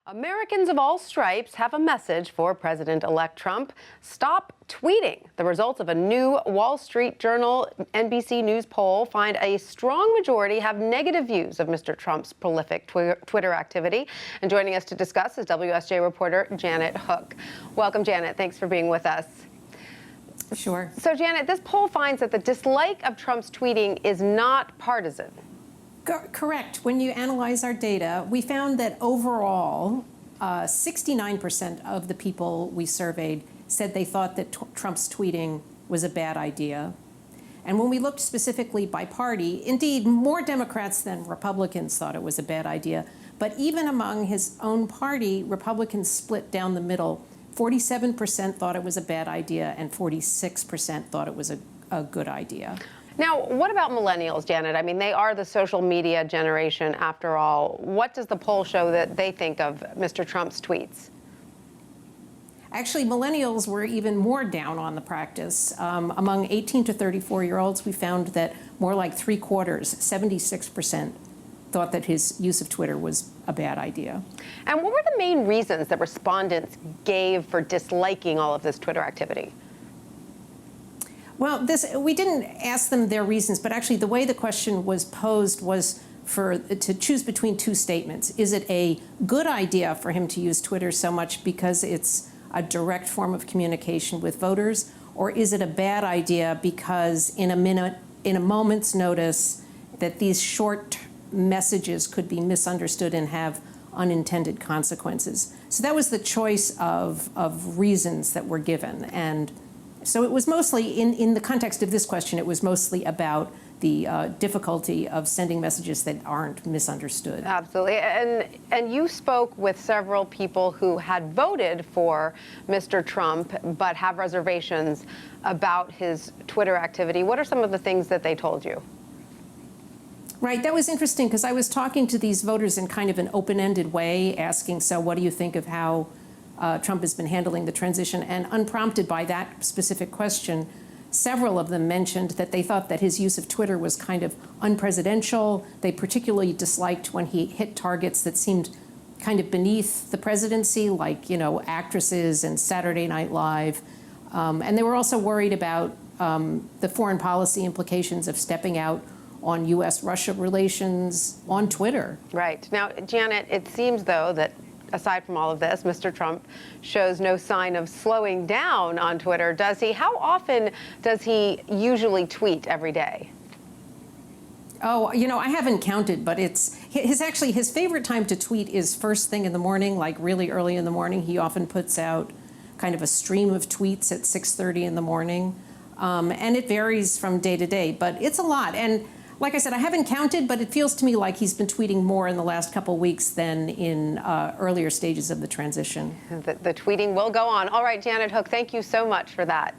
Americans of all stripes have a message for President-elect Trump. Stop tweeting. The results of a new Wall Street Journal NBC News poll find a strong majority have negative views of Mr. Trump's prolific Twitter activity. And joining us to discuss is WSJ reporter Janet Hook. Welcome, Janet. Thanks for being with us. Sure. So, Janet, this poll finds that the dislike of Trump's tweeting is not partisan. Correct. When you analyze our data, we found that overall, 69% of the people we surveyed said they thought that Trump's tweeting was a bad idea. And when we looked specifically by party, indeed, more Democrats than Republicans thought it was a bad idea. But even among his own party, Republicans split down the middle. 47% thought it was a bad idea, and 46% thought it was a good idea. Now, what about millennials, Janet? I mean, they are the social media generation, after all. What does the poll show that they think of Mr. Trump's tweets? Actually, millennials were even more down on the practice. Among 18 to 34-year-olds, we found that more like three-quarters, 76%, thought that his use of Twitter was a bad idea. And what were the main reasons that respondents gave for disliking all of this Twitter activity? Well, we didn't ask them their reasons, but actually the way the question was posed was to choose between two statements. Is it a good idea for him to use Twitter so much because it's a direct form of communication with voters, or is it a bad idea because in a moment's notice that these short messages could be misunderstood and have unintended consequences? So that was the choice of reasons that were given. And so it was mostly, in the context of this question, it was mostly about the difficulty of sending messages that aren't misunderstood. Absolutely. And you spoke with several people who had voted for Mr. Trump but have reservations about his Twitter activity. What are some of the things that they told you? Right. That was interesting because I was talking to these voters in kind of an open-ended way, asking, so what do you think of how Trump has been handling the transition? And unprompted by that specific question, several of them mentioned that they thought that his use of Twitter was kind of unpresidential. They particularly disliked when he hit targets that seemed kind of beneath the presidency, like, actresses and Saturday Night Live. And they were also worried about the foreign policy implications of stepping out on U.S.-Russia relations on Twitter. Right. Now, Janet, it seems, though, that aside from all of this, Mr. Trump shows no sign of slowing down on Twitter, does he? How often does he usually tweet every day? Oh, I haven't counted, but it's his favorite time to tweet is first thing in the morning, like really early in the morning. He often puts out kind of a stream of tweets at 6:30 in the morning. And it varies from day to day, but it's a lot. And like I said, I haven't counted, but it feels to me like he's been tweeting more in the last couple of weeks than in earlier stages of the transition. The tweeting will go on. All right, Janet Hook, thank you so much for that.